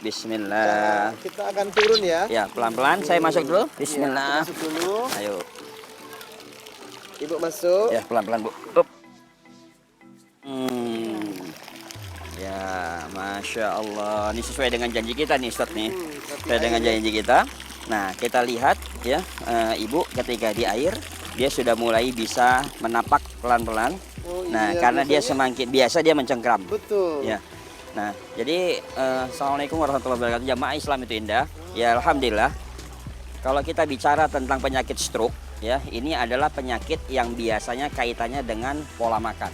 Bismillah. Kita akan turun ya. Ya, pelan-pelan saya masuk dulu. Bismillah. Masuk dulu. Ayo. Ibu masuk. Ya, pelan-pelan, Bu. Up. Ya, Masya Allah. Ini sesuai dengan janji kita nih, Ustadz nih. Sesuai dengan janji kita. Nah, kita lihat ya, Ibu ketika di air, dia sudah mulai bisa menapak pelan-pelan. Nah, Iya, karena dia biasanya- semakin biasa dia mencengkram. Betul. Ya. Nah, jadi Assalamualaikum warahmatullahi wabarakatuh. Jamaah Islam itu indah. Ya, alhamdulillah. Kalau kita bicara tentang penyakit stroke, ya, ini adalah penyakit yang biasanya kaitannya dengan pola makan.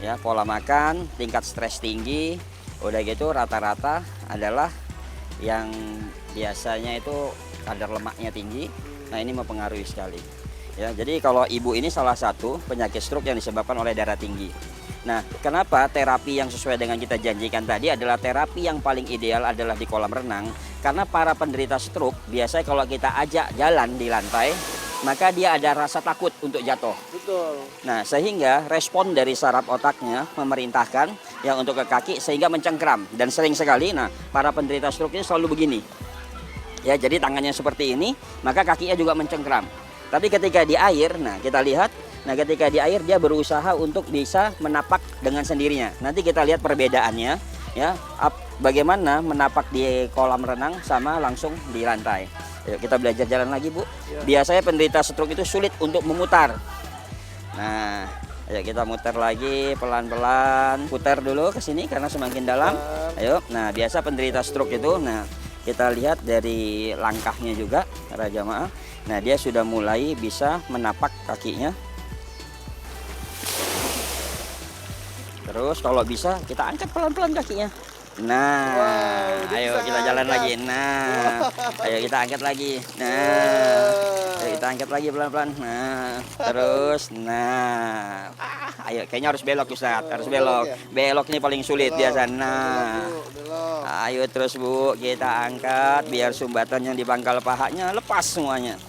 Ya, pola makan, tingkat stres tinggi, udah gitu rata-rata adalah yang biasanya itu kadar lemaknya tinggi. Nah, ini mempengaruhi sekali. Ya, jadi kalau ibu ini salah satu penyakit stroke yang disebabkan oleh darah tinggi. Nah, kenapa terapi yang sesuai dengan kita janjikan tadi adalah terapi yang paling ideal adalah di kolam renang? Karena para penderita stroke biasanya kalau kita ajak jalan di lantai, maka dia ada rasa takut untuk jatuh. Betul. Nah, sehingga respon dari saraf otaknya memerintahkan yang untuk ke kaki sehingga mencengkram. Dan sering sekali, nah, para penderita stroke ini selalu begini. Ya, jadi tangannya seperti ini, maka kakinya juga mencengkram. Tapi ketika di air, nah kita lihat, nah ketika di air dia berusaha untuk bisa menapak dengan sendirinya. Nanti kita lihat perbedaannya, ya, bagaimana menapak di kolam renang sama langsung di lantai. Ayo kita belajar jalan lagi, Bu. Biasanya penderita stroke itu sulit untuk memutar. Nah, ayo kita muter lagi pelan-pelan. Putar dulu ke sini karena semakin dalam. Ayo. Nah, biasa penderita stroke itu, nah kita lihat dari langkahnya juga para jamaah. Nah, dia sudah mulai bisa menapak kakinya. Terus kalau bisa kita angkat pelan-pelan kakinya. Nah, ayo kita jalan lagi. Nah, ayo kita angkat lagi. Nah, ayo kita angkat lagi pelan-pelan. Nah, terus, nah, ayo kayaknya harus belok Ustaz, harus belok. Belok ini paling sulit biasa. Nah, ayo terus Bu, kita angkat biar sumbatan yang di pangkal pahanya lepas semuanya.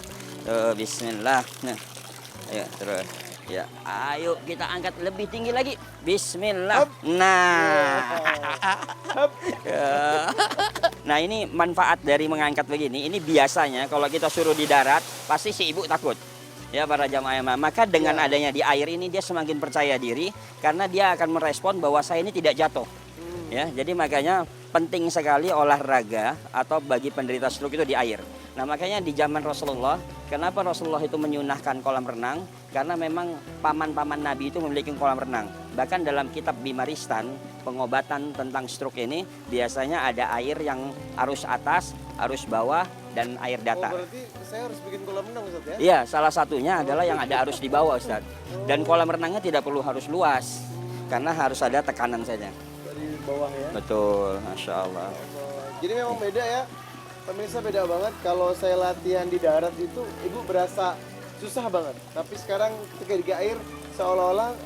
Tuh, Bismillah. Nah, ayo terus. Ya, ayo kita angkat lebih tinggi lagi. Bismillah. Nah. Nah, ini manfaat dari mengangkat begini. Ini biasanya kalau kita suruh di darat, pasti si ibu takut. Ya, para jamaah. Maka dengan adanya di air ini dia semakin percaya diri karena dia akan merespon bahwa saya ini tidak jatuh. Ya, jadi makanya penting sekali olahraga atau bagi penderita stroke itu di air. Nah, makanya di zaman Rasulullah, kenapa Rasulullah itu menyunahkan kolam renang? Karena memang paman-paman Nabi itu memiliki kolam renang. Bahkan dalam kitab Bimaristan, pengobatan tentang stroke ini biasanya ada air yang arus atas, arus bawah, dan air datar. Oh, berarti saya harus bikin kolam renang, Ustaz, ya? Iya, salah satunya adalah yang ada arus di bawah, Ustaz. Dan kolam renangnya tidak perlu harus luas, karena harus ada tekanan saja. Dari bawah ya? Betul, Masya Allah. Jadi memang beda ya, pemirsa, beda banget. Kalau saya latihan di darat itu, ibu berasa susah banget. Tapi sekarang ketika di air, seolah-olah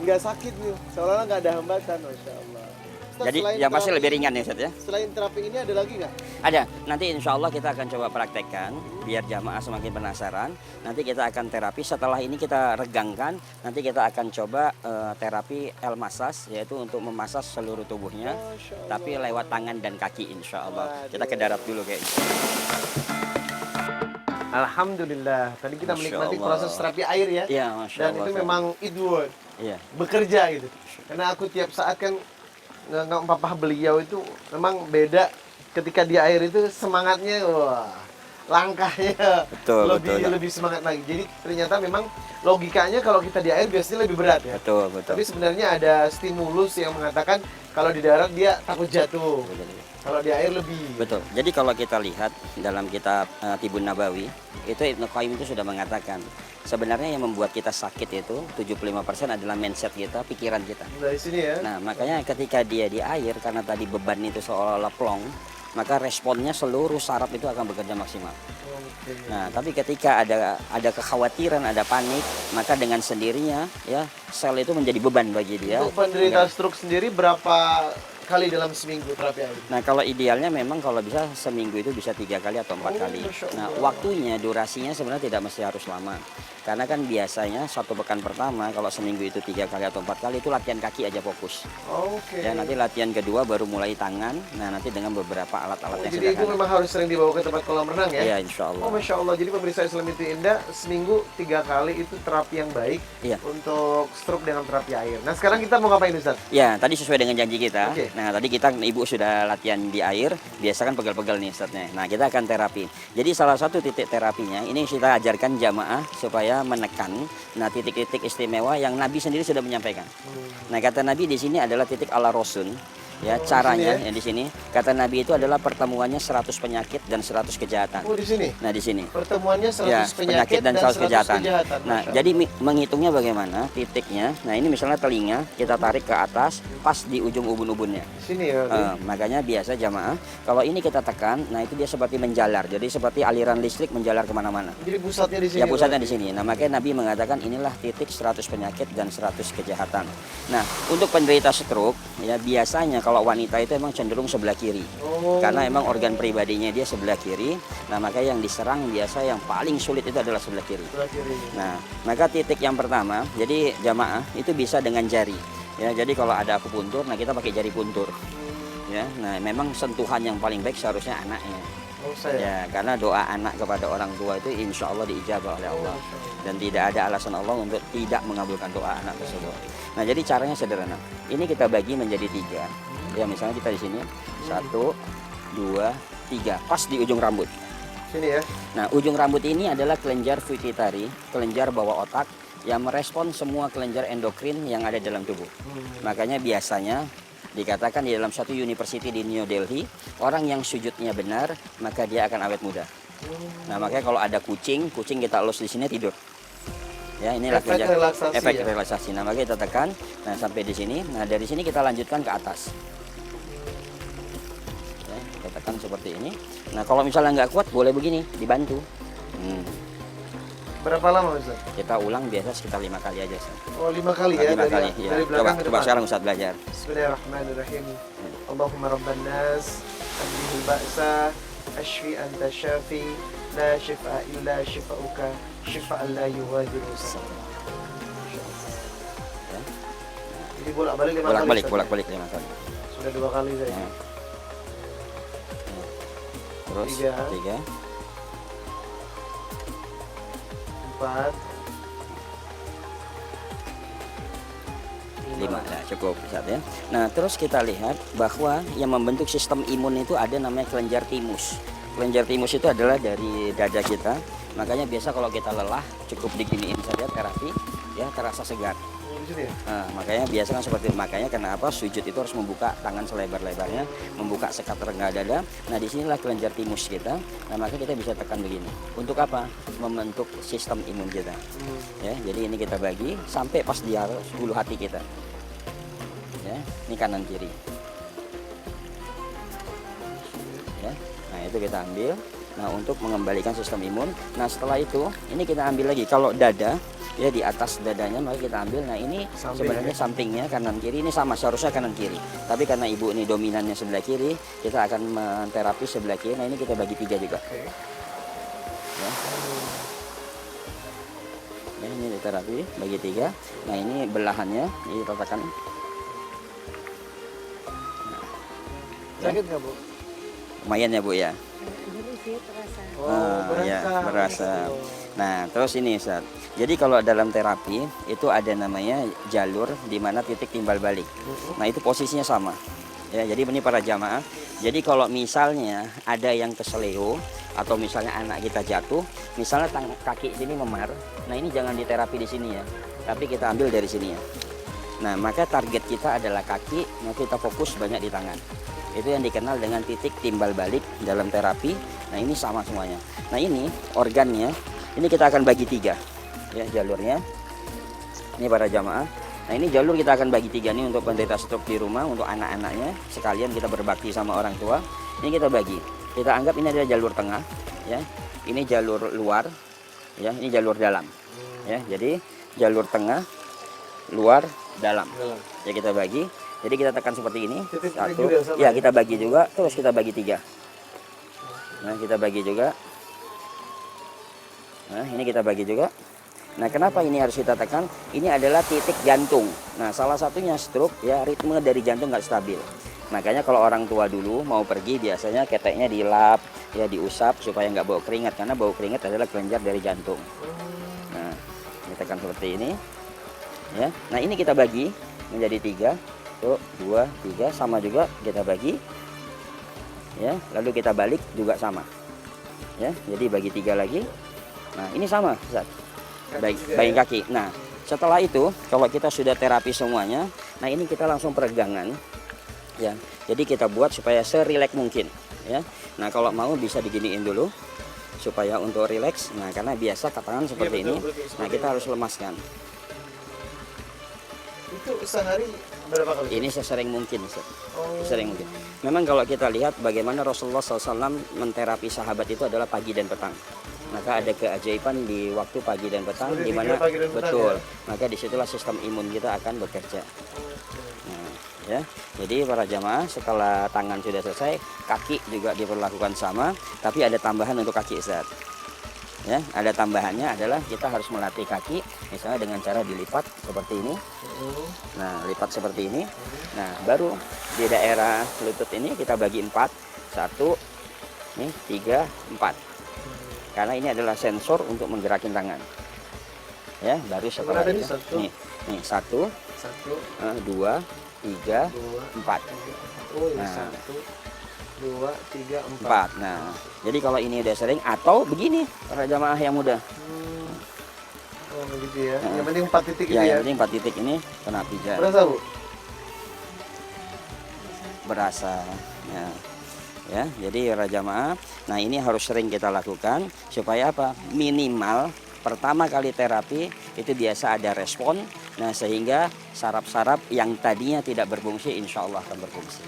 nggak sakit nih, seolah-olah nggak ada hambatan, Masya Allah. Ustaz, Jadi selain yang pasti terapi lebih ini- ringan ya, Ustaz ya. Selain terapi ini ada lagi nggak? Ada. Nanti insya Allah kita akan coba praktekkan biar jamaah semakin penasaran. Nanti kita akan terapi. Setelah ini kita regangkan. Nanti kita akan coba terapi L-massage, yaitu untuk memasas seluruh tubuhnya. Masya Allah. Tapi lewat tangan dan kaki insya Allah. Waduh. Kita ke darat dulu kayaknya. Alhamdulillah, tadi kita Masya menikmati Allah. proses terapi air ya. Iya, Masya Dan Allah. itu Ustaz. memang it work, Iya. bekerja gitu. Karena aku tiap saat kan nggak papa beliau itu memang beda ketika di air itu semangatnya, wah, langkahnya Betul, lebih betul. lebih semangat lagi. Jadi ternyata memang logikanya kalau kita di air biasanya lebih berat ya. Betul, betul. Tapi sebenarnya ada stimulus yang mengatakan kalau di darat dia takut jatuh. Kalau di air lebih. Betul. Jadi kalau kita lihat dalam kitab Tibun Nabawi, itu Ibnu Qayyim itu sudah mengatakan sebenarnya yang membuat kita sakit itu 75% adalah mindset kita, pikiran kita. Dari sini ya. Nah, makanya ketika dia di air karena tadi beban itu seolah-olah plong, maka responnya seluruh saraf itu akan bekerja maksimal. Oke. Nah, tapi ketika ada kekhawatiran, ada panik, maka dengan sendirinya ya sel itu menjadi beban bagi dia. Untuk penderita stroke sendiri berapa kali dalam seminggu terapi air? Nah, kalau idealnya memang kalau bisa seminggu itu bisa 3 kali atau 4 Oh, kali. Masya Nah, Allah. waktunya, durasinya sebenarnya tidak mesti harus lama. Karena kan biasanya 1 pekan pertama kalau seminggu itu 3 kali atau 4 kali itu latihan kaki aja fokus. Oke. Ya nanti latihan kedua baru mulai tangan. Nah nanti dengan beberapa alat-alat yang Jadi itu sederhana. memang harus sering dibawa ke tempat kolam renang ya? Iya insya Allah. Oh Masya Allah, jadi pemirsa Islam itu Indah, seminggu 3 kali itu terapi yang baik Iya. untuk stroke dengan terapi air. Nah sekarang kita mau ngapain Ustaz? Ya tadi sesuai dengan janji kita. Oke. Nah tadi kita ibu sudah latihan di air. Biasa kan pegel-pegel nih Ustadznya. Nah kita akan terapi. Jadi salah satu titik terapinya ini kita ajarkan jamaah supaya menekan. Nah titik-titik istimewa yang Nabi sendiri sudah menyampaikan. Nah kata Nabi di sini adalah titik ala rosun. Ya, Oh, caranya di sini ya? di sini kata Nabi itu adalah pertemuannya 100 penyakit dan 100 kejahatan. Oh di sini? Nah di sini. Pertemuannya 100 Ya, penyakit dan 100 kejahatan. Nah, Masya jadi menghitungnya bagaimana titiknya? Nah, ini misalnya telinga kita tarik ke atas pas di ujung ubun-ubunnya. Di sini ya? Makanya biasa jamaah kalau ini kita tekan, nah itu dia seperti menjalar. Jadi seperti aliran listrik menjalar kemana-mana. Jadi pusatnya di sini? Ya pusatnya di sini. Nah makanya Nabi mengatakan inilah titik 100 penyakit dan 100 kejahatan. Nah untuk penderita stroke ya biasanya kalau wanita itu emang cenderung sebelah kiri. Oh. Karena emang organ pribadinya dia sebelah kiri. Nah makanya yang diserang biasa yang paling sulit itu adalah sebelah kiri. Sebelah kiri. Nah maka titik yang pertama jadi jamaah itu bisa dengan jari. Ya jadi kalau ada akupuntur, nah kita pakai jari puntur. Ya, nah memang sentuhan yang paling baik seharusnya anaknya. Oh saya? Ya, karena doa anak kepada orang tua itu insya Allah diijabah oleh Allah. Dan tidak ada alasan Allah untuk tidak mengabulkan doa anak tersebut. Nah, jadi caranya sederhana. Ini kita bagi menjadi 3. Ya, misalnya kita di sini 1, 2, 3, pas di ujung rambut. Sini ya? Nah, ujung rambut ini adalah kelenjar pituitari, kelenjar bawah otak yang merespon semua kelenjar endokrin yang ada dalam tubuh. Makanya biasanya dikatakan di dalam satu university di New Delhi, orang yang sujudnya benar, maka dia akan awet muda. Nah, makanya kalau ada kucing kita elus di sini tidur. Ya, inilah Efek relaksasi efek ya? relaksasi. Nah, makanya kita tekan, nah sampai di sini. Nah, dari sini kita lanjutkan ke atas. Ya, kita tekan seperti ini. Nah, kalau misalnya nggak kuat, boleh begini, dibantu. Berapa lama Ustaz? Kita ulang biasa sekitar 5 kali aja. Ustaz. Oh 5 kali ya? 5 kali. Ya. Dari belakang ke Coba depan? sekarang Ustaz belajar. Bismillahirrahmanirrahim. Allahumma rabban nas, amlihul ba'sa, ashfi anta syafi, la shifa illa shifauka, shifa'an la yughadiru saqama. Ya. Jadi bolak-balik 5 kali. Ustaz, ya? Bolak-balik 5 kali. Sudah 2 kali saya. Ya. Terus 3. 4. 5 ya cukup Ustaz ya. Nah terus kita lihat bahwa yang membentuk sistem imun itu ada namanya kelenjar timus. Kelenjar timus itu adalah dari dada kita. Makanya biasa kalau kita lelah cukup diginiin saja terapi ya terasa segar. Di sini ya? Nah, makanya biasa kan seperti makanya kenapa sujud itu harus membuka tangan selebar-lebarnya, membuka sekat rengga dada. Nah disinilah kelenjar timus kita. Nah maka kita bisa tekan begini. Untuk apa? Membentuk sistem imun kita. Ya, jadi ini kita bagi sampai pas di hulu hati kita. Ya, ini kanan kiri. Ya, nah itu kita ambil. Nah untuk mengembalikan sistem imun. Nah setelah itu ini kita ambil lagi. Kalau dada ya di atas dadanya maka kita ambil. Nah ini Samping, sebenarnya sampingnya kanan kiri ini sama seharusnya kanan kiri. Tapi karena ibu ini dominannya sebelah kiri, kita akan menterapi sebelah kiri. Nah ini kita bagi 3 juga. Oke. Ya. Ya, ini diterapi bagi 3. Nah ini belahannya ini kita tekan. Sakit nggak Bu? Lumayan ya Bu ya. Dulu sih terasa. Oh, Ya, berasa. Nah, terus ini Ustaz. Jadi kalau dalam terapi itu ada namanya jalur di mana titik timbal balik. Nah, itu posisinya sama. Ya, jadi ini para jamaah. Jadi kalau misalnya ada yang keseleo atau misalnya anak kita jatuh, misalnya kaki sini memar. Nah, ini jangan diterapi di sini ya. Tapi kita ambil dari sini ya. Nah, maka target kita adalah kaki, nah kita fokus banyak di tangan. Itu yang dikenal dengan titik timbal balik dalam terapi. Nah ini sama semuanya. Nah ini organnya, ini kita akan bagi 3 ya jalurnya. Ini para jamaah. Nah ini jalur kita akan bagi 3 nih untuk penderita stroke di rumah, untuk anak-anaknya. Sekalian kita berbakti sama orang tua. Ini kita bagi. Kita anggap ini adalah jalur tengah, ya. Ini jalur luar, ya. Ini jalur dalam, ya. Jadi jalur tengah, luar, dalam. Ya kita bagi. Jadi kita tekan seperti ini. Titik-titik 1, juga sama ya ya? kita bagi juga, terus kita bagi 3. Nah kita bagi juga. Nah ini kita bagi juga. Nah, kenapa ini harus kita tekan? Ini adalah titik jantung. Nah, salah satunya stroke ya, ritme dari jantung nggak stabil. Makanya kalau orang tua dulu mau pergi biasanya keteknya dilap, ya diusap supaya nggak bau keringat, karena bau keringat adalah kelenjar dari jantung. Nah, ini tekan seperti ini. Ya, nah ini kita bagi menjadi 3, tuh 2, 3, sama juga kita bagi. Ya, lalu kita balik juga sama. Ya, jadi bagi 3 lagi. Nah, ini sama, Ustaz. Bagi kaki. Nah, setelah itu kalau kita sudah terapi semuanya, nah ini kita langsung peregangan. Ya, jadi kita buat supaya serileks mungkin. Ya, nah kalau mau bisa diginiin dulu supaya untuk rileks. Nah, karena biasa tangan seperti ini. Nah, kita harus lemaskan. Itu sehari berapa kali? Ini sesering mungkin, Ustaz. Oh. Sesering mungkin. Memang kalau kita lihat bagaimana Rasulullah SAW menterapi sahabat itu adalah pagi dan petang. Maka ada keajaiban di waktu pagi dan petang, di mana betul. Maka disitulah sistem imun kita akan bekerja. Nah, ya. Jadi para jamaah setelah tangan sudah selesai, kaki juga diperlakukan sama, tapi ada tambahan untuk kaki, Ustaz. Ya, ada tambahannya adalah kita harus melatih kaki, misalnya dengan cara dilipat seperti ini. Nah, lipat seperti ini. Nah, baru di daerah lutut ini kita bagi 4, 1, nih 3, 4. Karena ini adalah sensor untuk menggerakkan tangan. Ya, baru setelah itu, nih 1, 2, 3, 4. Oh, ini Nah. 1, 2, 3, 4. 4. Nah, jadi kalau ini udah sering atau begini para jamaah yang muda. Oh, begitu ya. Yang penting 4 titik itu Ya, ya. yang penting 4 titik ini kena pijat. Berasa, Bu? Berasa. Ya, jadi para jamaah, nah ini harus sering kita lakukan supaya apa? Minimal pertama kali terapi itu biasa ada respon. Nah, sehingga saraf-saraf yang tadinya tidak berfungsi insya Allah akan berfungsi.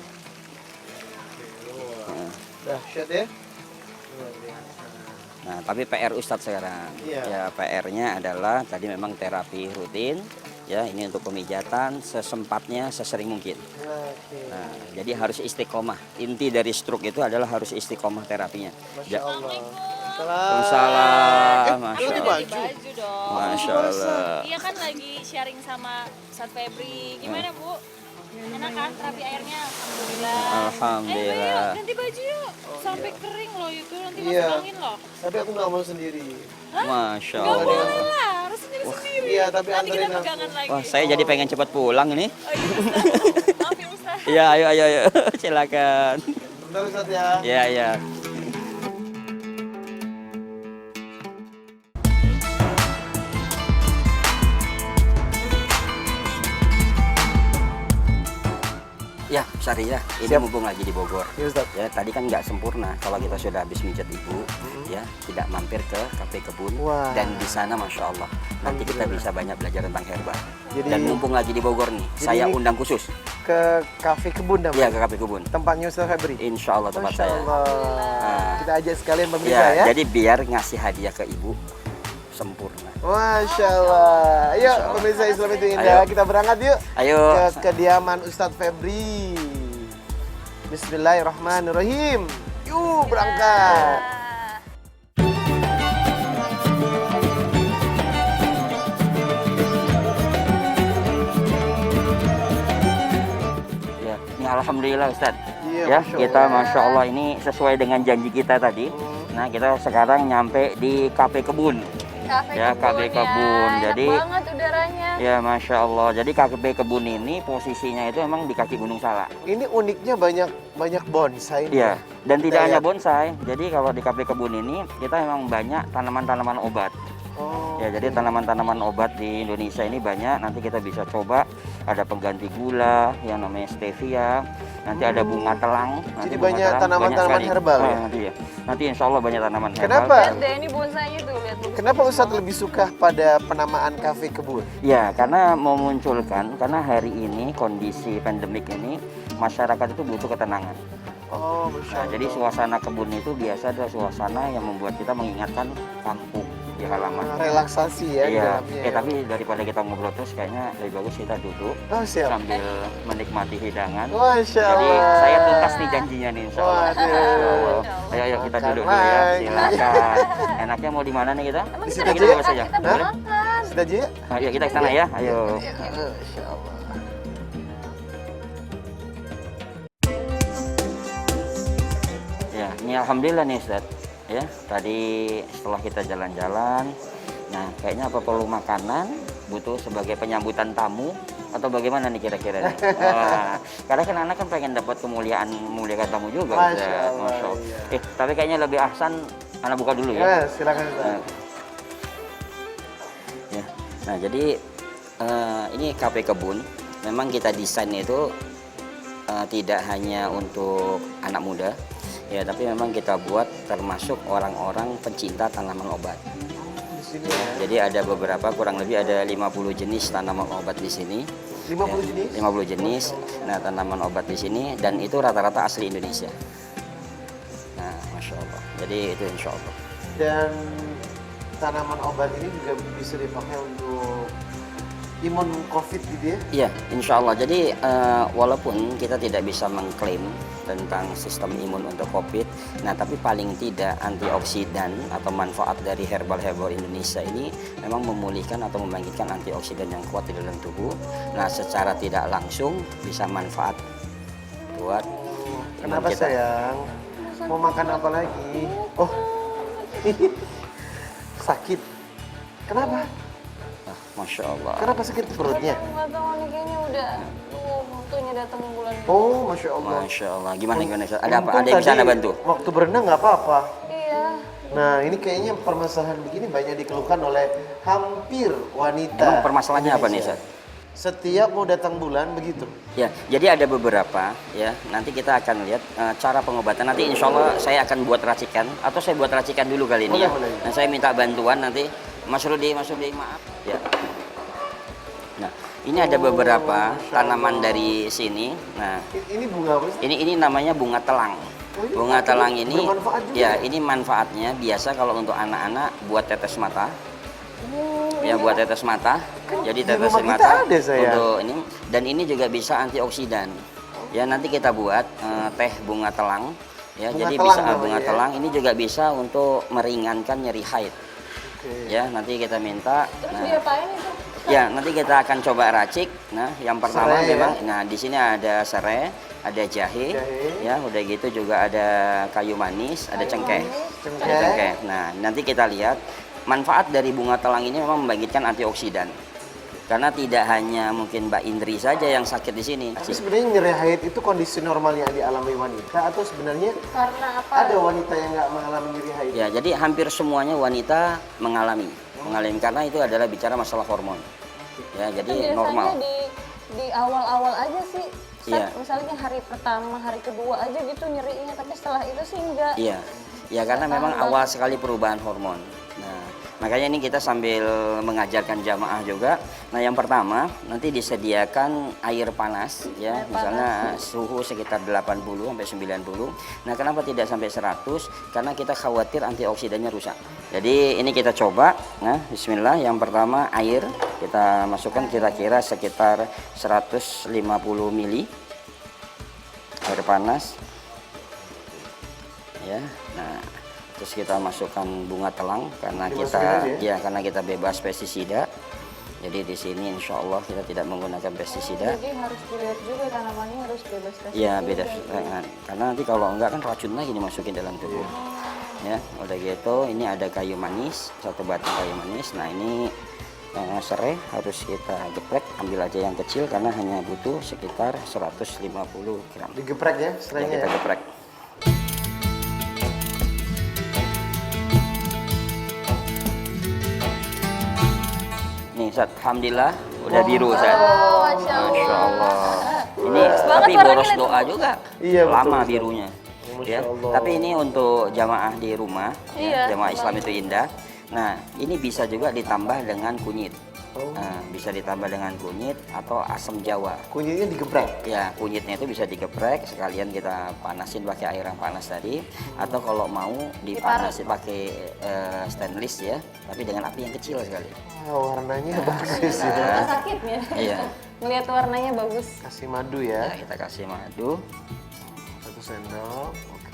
Dahsyat ya. Nah, tapi PR Ustadz sekarang, Iya. ya PR-nya adalah tadi memang terapi rutin, ya ini untuk pemijatan sesempatnya, sesering mungkin. Oke. Nah, jadi harus istiqomah. Inti dari stroke itu adalah harus istiqomah terapinya. Masya Allah. Waalaikumsalam. Masya Ganti Allah. baju. Baju dong. Masya Allah. Iya kan lagi sharing sama Ustadz Febri. Gimana Bu? Enak kan terapi airnya? Alhamdulillah. Alhamdulillah. Ayo ganti baju yuk. Sampai kering loh itu nanti Iya. masuk angin loh. Tapi aku nggak mau sendiri. Masya Gak Allah. boleh lah, harus sendiri-sendiri. Iya, tapi Nanti kita anterin aku. pegangan lagi. Wah, saya jadi pengen cepat pulang ini. Oh iya Ustaz. Maaf ya Ustaz. Iya, ayo. Silakan. Bentar Ustaz ya. Ya. Ya, Syariah, ini Siap. mumpung lagi di Bogor. Iya Ustaz. Ya, tadi kan nggak sempurna kalau kita sudah habis mijat ibu, ya tidak mampir ke kafe kebun. Wah. Dan di sana, masya Allah, nanti kita bisa banyak belajar tentang herbal. Jadi- Dan mumpung lagi di Bogor nih, Jadi saya ini- undang khusus, Ke kafe kebun namanya. ya ke kafe kebun. Tempatnya Ustaz Febri. Insya Allah tempat Masya saya. Allah. Kita ajak sekalian pemirsa Ya, ya. jadi biar ngasih hadiah ke ibu sempurna. Masya Allah. Ayo Masya Allah. pemirsa Islam itu indah. Ayo. Kita berangkat yuk Ayo. ke kediaman Ustadz Febri. Bismillahirrahmanirrahim. Yuk berangkat. Ya, ini alhamdulillah Ustaz. Iya, Ya, Masya kita Allah. masya Allah ini sesuai dengan janji kita tadi. Nah, kita sekarang nyampe di kafe kebun. Ya, kafe kebun. Enak Jadi- banget udaranya. Ya, masya Allah. Jadi kafe kebun ini posisinya itu emang di kaki Gunung Salak. Ini uniknya banyak bonsai. nih. Iya. Dan tidak Kita hanya lihat. bonsai. Jadi kalau di kafe kebun ini kita emang banyak tanaman-tanaman obat. Oh. Ya, jadi tanaman-tanaman obat di Indonesia ini banyak. Nanti kita bisa coba. Ada pengganti gula yang namanya stevia. Nanti ada bunga telang. Nanti Jadi bunga banyak telang tanaman-tanaman sekali. herbal ya? Nanti ya. Nanti insya Allah banyak tanaman herbal. Kenapa? Lihat deh ini bonsainya tuh, lihat bagus. Kenapa Ustadz lebih suka pada penamaan kafe kebun? Ya, karena memunculkan, karena hari ini kondisi pandemik ini masyarakat itu butuh ketenangan. Oh, Masya Nah, Allah. jadi suasana kebun itu biasa adalah suasana yang membuat kita mengingatkan kampung di halaman. Relaksasi ya di Iya, dalamnya. tapi daripada kita ngobrol terus kayaknya lebih bagus kita duduk Oh, siap. sambil menikmati hidangan. Masya Jadi Allah. saya tuntas nih janjinya nih insya Allah. Waduh. Insya Allah. Ayo kita Makan duduk dulu ya, lagi. silakan. Enaknya mau di mana nih kita? Di situ Kita aja ya? bebas saja. Kita Boleh? makan. Kita aja ya. Ayo kita ke sana ya. Ayo. Masya Allah. Ya, ini alhamdulillah nih Ustaz. Ya, tadi setelah kita jalan-jalan, nah kayaknya apa perlu makanan, butuh sebagai penyambutan tamu atau bagaimana nih kira-kira nih? Wah, karena kan anak kan pengen dapat kemuliaan memuliakan tamu juga. Masya Ustaz. Allah, Masya Allah. iya. Tapi kayaknya lebih ahsan anak buka dulu ya. Ya, silakan Ustaz. Ya. Nah, jadi ini kafe kebun. Memang kita desain itu tidak hanya untuk anak muda, ya, tapi memang kita buat termasuk orang-orang pencinta tanaman obat. Di sini ya. Jadi ada beberapa, kurang lebih ada 50 jenis tanaman obat di sini. 50 jenis? 50 jenis. Nah, tanaman obat di sini dan itu rata-rata asli Indonesia. Nah, Masya Allah. Jadi itu insya Allah. Dan tanaman obat ini juga bisa dipakai untuk imun COVID gitu ya? Iya, insya Allah. Jadi walaupun kita tidak bisa mengklaim tentang sistem imun untuk COVID, nah tapi paling tidak antioksidan atau manfaat dari herbal-herbal Indonesia ini memang memulihkan atau membangkitkan antioksidan yang kuat di dalam tubuh. Nah, secara tidak langsung bisa manfaat buat imun Kenapa kita. sayang? Mau makan apa lagi? Oh, sakit. Kenapa? Ah, Masya Allah. Kenapa sakit perutnya? Nggak tahu nih kayaknya udah waktunya datang bulan ini. Oh, Masya Allah. Masya Allah. Gimana Ustaz? Ada apa? Untung Ada yang bisa tadi Anda bantu? Waktu berenang nggak apa-apa. Iya. Nah, ini kayaknya permasalahan begini banyak dikeluhkan oleh hampir wanita. Emang permasalahannya apa nih, Indonesia. Ustaz? Setiap mau datang bulan begitu. Ya, jadi ada beberapa ya. Nanti kita akan lihat cara pengobatan. Nanti insya Allah saya akan buat racikan atau saya buat racikan dulu kali ini ya. Boleh. Nah, saya minta bantuan nanti Mas Rudi, maaf ya. Nah, ini ada beberapa Masya tanaman Allah. dari sini. Nah, Ini bunga apa sih? ini namanya bunga telang. Oh, ini Bunga telang ini bermanfaat juga ya, ini manfaatnya biasa kalau untuk anak-anak buat tetes mata. Ya, buat tetes mata. Jadi di tetes rumah kita mata ada, sayang. untuk ini, dan ini juga bisa antioksidan. Ya, nanti kita buat teh bunga telang. Ya, Bunga jadi telang bisa namanya bunga ya? telang ini juga bisa untuk meringankan nyeri haid. Oke. Ya, nanti kita minta. Terus Nah, diapain itu? ya, nanti kita akan coba racik. Nah, yang pertama Serai, ya? memang, nah di sini ada serai, ada jahe, Jahe. ya, udah gitu juga ada kayu manis, ada cengkeh, Cengkeh. ada cengkeh. Nah, nanti kita lihat manfaat dari bunga telang ini memang membangkitkan antioksidan. Karena tidak hanya mungkin Mbak Indri saja yang sakit di sini. Tapi sebenarnya nyeri haid itu kondisi normal yang dialami wanita atau sebenarnya Karena apa? ada wanita yang nggak mengalami nyeri haid? Ya, jadi hampir semuanya wanita mengalami karena itu adalah bicara masalah hormon. Ya, Itu jadi biasanya normal. di awal-awal aja sih. Iya. Misalnya hari pertama, hari kedua aja gitu nyerinya, tapi setelah itu sih enggak. Iya, ya karena memang awal sekali perubahan hormon. Nah, makanya ini kita sambil mengajarkan jamaah juga. Nah, yang pertama nanti disediakan air panas, ya, misalnya suhu sekitar 80 sampai 90. Nah, kenapa tidak sampai 100? Karena kita khawatir antioksidannya rusak. Jadi ini kita coba. Nah, Bismillah. Yang pertama air kita masukkan kira-kira sekitar 150 ml air panas. Ya, nah terus kita masukkan bunga telang karena Dimasukin kita aja ya? karena kita bebas pestisida. Jadi di sini insya Allah kita tidak menggunakan pestisida. Jadi harus dilihat juga tanamannya harus bebas pestisida. Ya beda karena nanti kalau enggak kan racun lagi dimasukin dalam tubuh. Ya, udah gitu ini ada kayu manis, satu batang kayu manis. Nah, ini serai harus kita geprek, ambil aja yang kecil karena hanya butuh sekitar 150 gram. Digeprek ya Ya, serainya kita ya? geprek. Nih, Ustaz, alhamdulillah udah biru, Ustaz. Masya Masya Allah. Ini banget tapi warnanya, boros lihat. doa juga. Iya, betul, Lama Ustaz. birunya. Masya Ya. Allah. Tapi ini untuk jamaah di rumah, Iya, ya, jamaah Islam itu indah. Nah, ini bisa juga ditambah dengan kunyit. Oh. Nah, bisa ditambah dengan kunyit atau asam jawa. Kunyitnya digeprek. Ya, kunyitnya itu bisa digeprek, sekalian kita panasin pakai air yang panas tadi, atau kalau mau dipanasin pakai stainless ya, tapi dengan api yang kecil sekali. Wah, warnanya bagus ya. Allah. Sakitnya. Iya. Ngelihat warnanya bagus. Kasih madu Nah, ya. kita kasih madu. 1 sendok. Oke.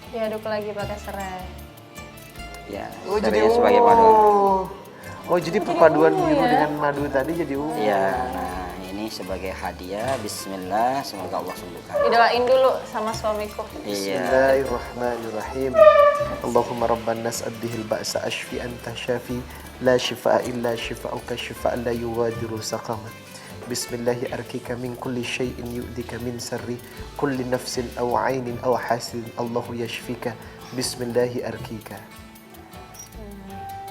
Diaduk lagi pakai serai. Ya, Oh jadi sebagai madu. Oh jadi perpaduan biru dengan madu tadi jadi ungu. Iya, nah ini sebagai hadiah. Bismillah, semoga Allah sembuhkan. Didoain dulu sama suamiku. Iya. Bismillahirrahmanirrahim. Allahumma rabban nas adhil ba'sa ashfi anta syafi la shifaa illa shifauka shifaa la yughadiru saqama. Bismillahi arkika min kulli syai'in yu'dika min sarri kulli nafsin aw 'ainin aw hasidin Allahu yashfika. Bismillahi arkika.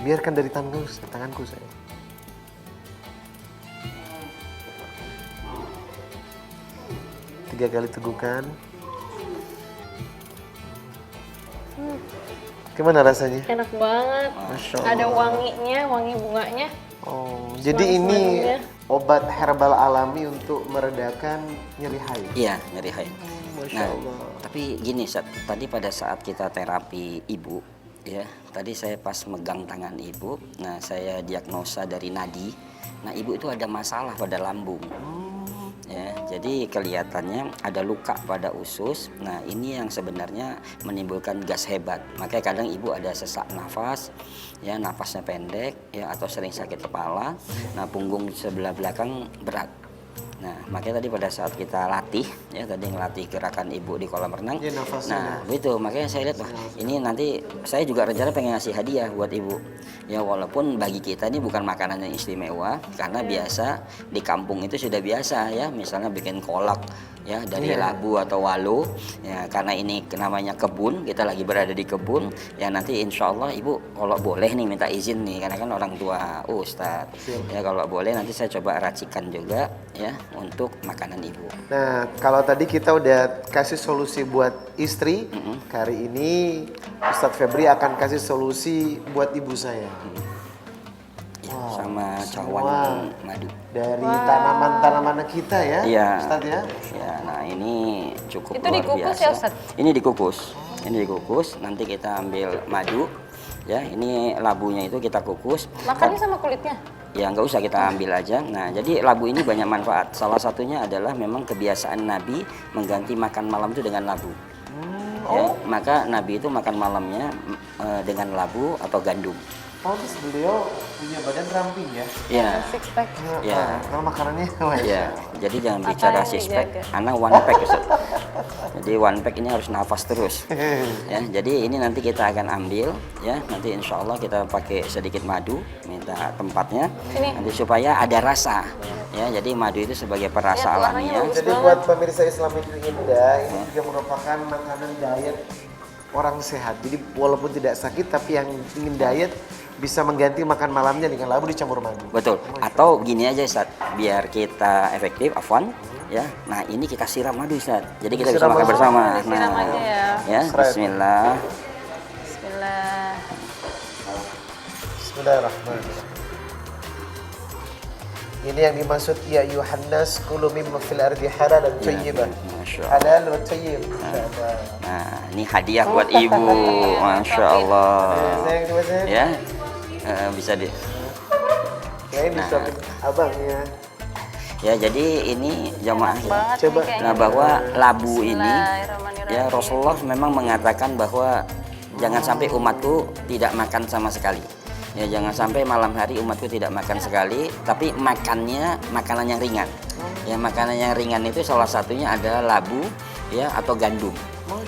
Biarkan dari tanganku saya. Tiga kali tegukan. Gimana rasanya? Enak banget. Masya Ada wanginya, wangi bunganya. Oh, jadi ini madunya. obat herbal alami untuk meredakan nyeri haid. Iya, nyeri haid. Masya Nah, Allah. tapi gini, tadi pada saat kita terapi ibu, ya, tadi saya pas megang tangan ibu, nah saya diagnosa dari nadi, nah ibu itu ada masalah pada lambung. Ya, jadi kelihatannya ada luka pada usus. Nah, ini yang sebenarnya menimbulkan gas hebat. Makanya kadang ibu ada sesak nafas, ya nafasnya pendek, ya atau sering sakit kepala. Nah, punggung sebelah belakang berat. Nah, makanya tadi pada saat kita latih, ya tadi ngelatih gerakan ibu di kolam renang. Iya, nafasnya. Nah, begitu. Makanya saya lihat, wah ini nanti saya juga rencana pengen ngasih hadiah buat ibu. Ya walaupun bagi kita ini bukan makanan yang istimewa, karena biasa di kampung itu sudah biasa ya, misalnya bikin kolak ya dari labu atau walu. Ya karena ini namanya kebun, kita lagi berada di kebun. Ya nanti insya Allah ibu kalau boleh nih minta izin nih, karena kan orang tua Ustadz. Ya kalau boleh nanti saya coba racikan juga ya untuk makanan ibu. Nah, kalau tadi kita udah kasih solusi buat istri, kali ini Ustadz Febri akan kasih solusi buat ibu saya. Ya, Wow, sama semua cawan madu. dari tanaman-tanaman kita ya, Iya. Ustadz ya. Ya, nah ini cukup Itu luar dikukus biasa. ya, Ustadz? Ini dikukus. Ini dikukus. Nanti kita ambil madu. Ya, ini labunya itu kita kukus. Makannya sama kulitnya. Ya nggak usah, kita ambil aja. Nah jadi labu ini banyak manfaat. Salah satunya adalah memang kebiasaan Nabi mengganti makan malam itu dengan labu. Ya, maka Nabi itu makan malamnya dengan labu atau gandum. Oh, terus beliau punya badan ramping ya? Ya, Six pack. ya, Kalau makanannya ya. Jadi jangan Apa bicara yang six pack, dijaga? anak one pack Ustaz. Jadi one pack ini harus nafas terus. Ya, jadi ini nanti kita akan ambil, ya. Nanti insya Allah kita pakai sedikit madu, minta tempatnya, Ini. nanti supaya ada rasa. Ya, jadi madu itu sebagai perasa Lihat warnanya alamiah. bagus. Jadi buat pemirsa Islam itu Indah, ini juga merupakan makanan diet orang sehat. Jadi walaupun tidak sakit, tapi yang ingin diet bisa mengganti makan malamnya dengan labu dicampur madu. Betul. Atau gini aja Ustaz, biar kita efektif, afwan. Ya, nah ini kita siram madu Ustaz. Jadi kita bisa Siram makan madu. bersama. Disiram Nah, aja ya. ya, Keren. Bismillah. Bismillah. Bismillahirrahmanirrahim. Ini yang dimaksud ya Yuhannas kulu mimma fil ardi halal dan thayyibah. Masya Allah. Halal wa thayyib. Nah, ini hadiah buat ibu. Masya Allah. Sayang coba sayang. Ya, bisa di. Ya ini disuapin abangnya. Ya, jadi ini jamaah. Ya. Banget Coba. nih kayaknya. Nah, bahwa labu ini, Bismillahirrahmanirrahim. ya Rasulullah memang mengatakan bahwa jangan sampai umatku tidak makan sama sekali. Ya jangan sampai malam hari umatku tidak makan sekali, tapi makannya makanan yang ringan. Ya makanan yang ringan itu salah satunya adalah labu, ya atau gandum.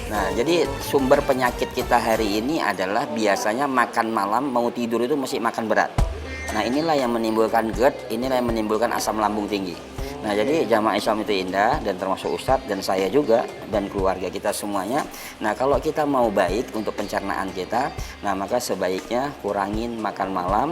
Nah jadi sumber penyakit kita hari ini adalah biasanya makan malam mau tidur itu mesti makan berat. Nah inilah yang menimbulkan GERD, inilah yang menimbulkan asam lambung tinggi. Nah jadi jamaah Islam itu Indah dan termasuk Ustadz dan saya juga dan keluarga kita semuanya. Nah kalau kita mau baik untuk pencernaan kita, nah maka sebaiknya kurangin makan malam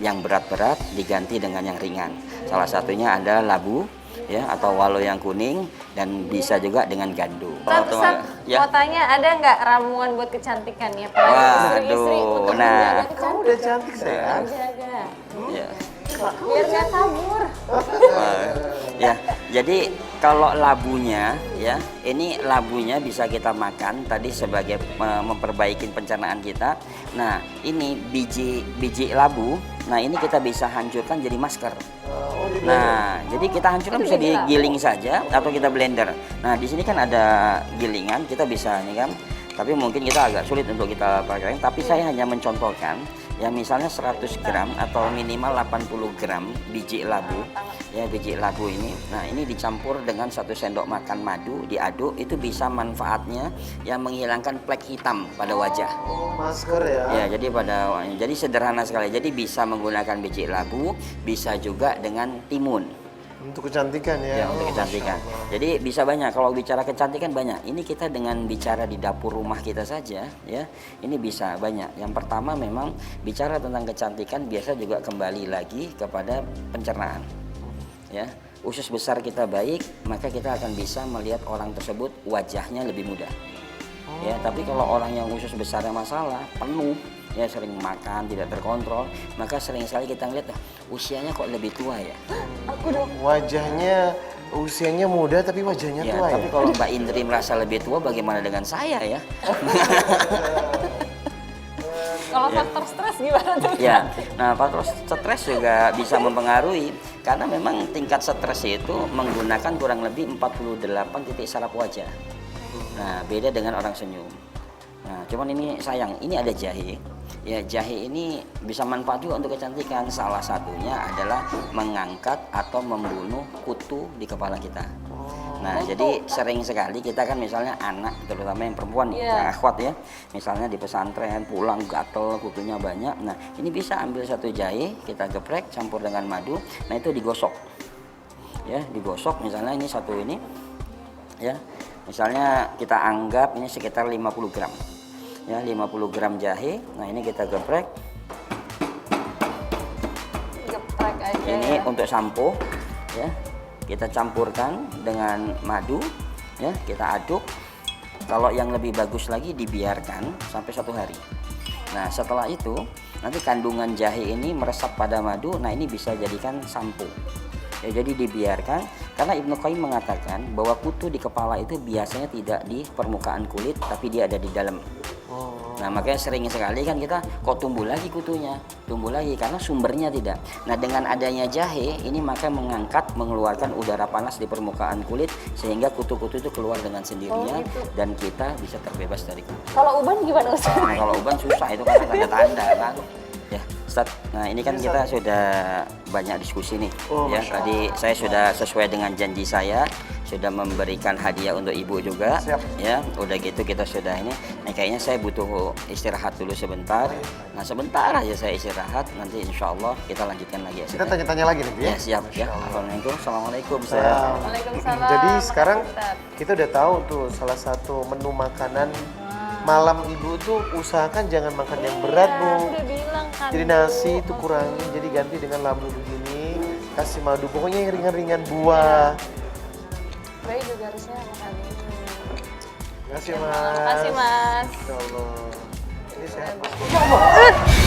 yang berat-berat diganti dengan yang ringan. Salah satunya ada labu ya atau walu yang kuning dan bisa juga dengan gandum. Ustaz, Ya. mau tanya ada nggak ramuan buat kecantikan ya? Istri-istri Waduh, untuk nah. menjaga Kamu kecantikan. udah cantik sayang. Jaga. Ya. Biar nggak kabur. Ya, jadi kalau labunya ya, ini labunya bisa kita makan tadi sebagai memperbaiki pencernaan kita. Nah, ini biji labu. Nah, ini kita bisa hancurkan jadi masker. Nah, jadi kita hancurkan bisa digiling saja atau kita blender. Nah, di sini kan ada gilingan, kita bisa nih kan Tapi mungkin kita agak sulit untuk kita pakai. Tapi saya hanya mencontohkan, ya misalnya 100 gram atau minimal 80 gram biji labu. Ya biji labu ini, nah ini dicampur dengan 1 sendok makan madu, diaduk, itu bisa manfaatnya yang menghilangkan plek hitam pada wajah. Oh, masker ya. Ya, jadi sederhana sekali. Jadi bisa menggunakan biji labu, bisa juga dengan timun. Untuk kecantikan ya. Ya, untuk kecantikan. Jadi bisa banyak. Kalau bicara kecantikan banyak. Ini kita dengan bicara di dapur rumah kita saja, ya. Ini bisa banyak. Yang pertama memang bicara tentang kecantikan biasa juga kembali lagi kepada pencernaan. Ya, usus besar kita baik, maka kita akan bisa melihat orang tersebut wajahnya lebih mudah. Ya, tapi kalau orang yang usus besarnya masalah, penuh, ya sering makan tidak terkontrol, maka sering sekali kita ngeliat usianya kok lebih tua ya. Wajahnya usianya muda tapi wajahnya Ya, tua tapi ya. kalau Mbak Indri merasa lebih tua, bagaimana dengan saya ya? Kalau faktor stres gimana tuh? Ya, nah faktor stres juga bisa mempengaruhi karena memang tingkat stres itu menggunakan kurang lebih 48 titik saraf wajah. Nah, beda dengan orang senyum. Nah, cuman ini sayang, ini ada jahe. Ya, jahe ini bisa manfaat juga untuk kecantikan. Salah satunya adalah mengangkat atau membunuh kutu di kepala kita. Nah, jadi sering sekali kita kan misalnya anak, terutama yang perempuan, yang akhwat ya, misalnya di pesantren pulang gatel, kutunya banyak. Nah, ini bisa ambil 1 jahe, kita geprek, campur dengan madu. Nah, itu digosok. Ya, digosok. Misalnya ini 1 ini, ya. Misalnya kita anggap ini sekitar 50 gram. Ya, 50 gram jahe. Nah, ini kita geprek. Geprek aja. Ini untuk sampo, ya. Kita campurkan dengan madu, ya, kita aduk. Kalau yang lebih bagus lagi dibiarkan sampai 1 hari. Nah, setelah itu nanti kandungan jahe ini meresap pada madu. Nah, ini bisa jadikan sampo. Ya, jadi dibiarkan karena Ibnu Qayyim mengatakan bahwa kutu di kepala itu biasanya tidak di permukaan kulit tapi dia ada di dalam. Nah, makanya sering sekali kan kita kok tumbuh lagi kutunya, tumbuh lagi karena sumbernya tidak. Nah, dengan adanya jahe ini maka mengangkat, mengeluarkan udara panas di permukaan kulit sehingga kutu-kutu itu keluar dengan sendirinya dan kita bisa terbebas dari kutu. Kalau uban gimana Ustaz? Nah, kalau uban susah itu kan tanda-tanda kan. Ya, Ustaz. Nah, ini kan kita sudah banyak diskusi nih. Ya, tadi saya sudah sesuai dengan janji saya sudah memberikan hadiah untuk ibu juga. Siap. Ya, udah gitu kita sudah ini. Nah, kayaknya saya butuh istirahat dulu sebentar. Nah, sebentar aja saya istirahat. Nanti insya Allah kita lanjutkan lagi ya. Kita tanya-tanya lagi nih Ya, ya. siap ya. Assalamualaikum. Ustaz. Waalaikumsalam. Jadi sekarang Ustaz. kita udah tahu tuh salah satu menu makanan malam ibu tuh usahakan jangan makan yang berat bu. Udah bilang kan. Jadi nasi itu kurangin, jadi ganti dengan labu begini, kasih madu, pokoknya yang ringan-ringan buah. Bayi juga harusnya makan ini. Terima kasih mas. Terima kasih Mas. Ya Allah. Ini sehat.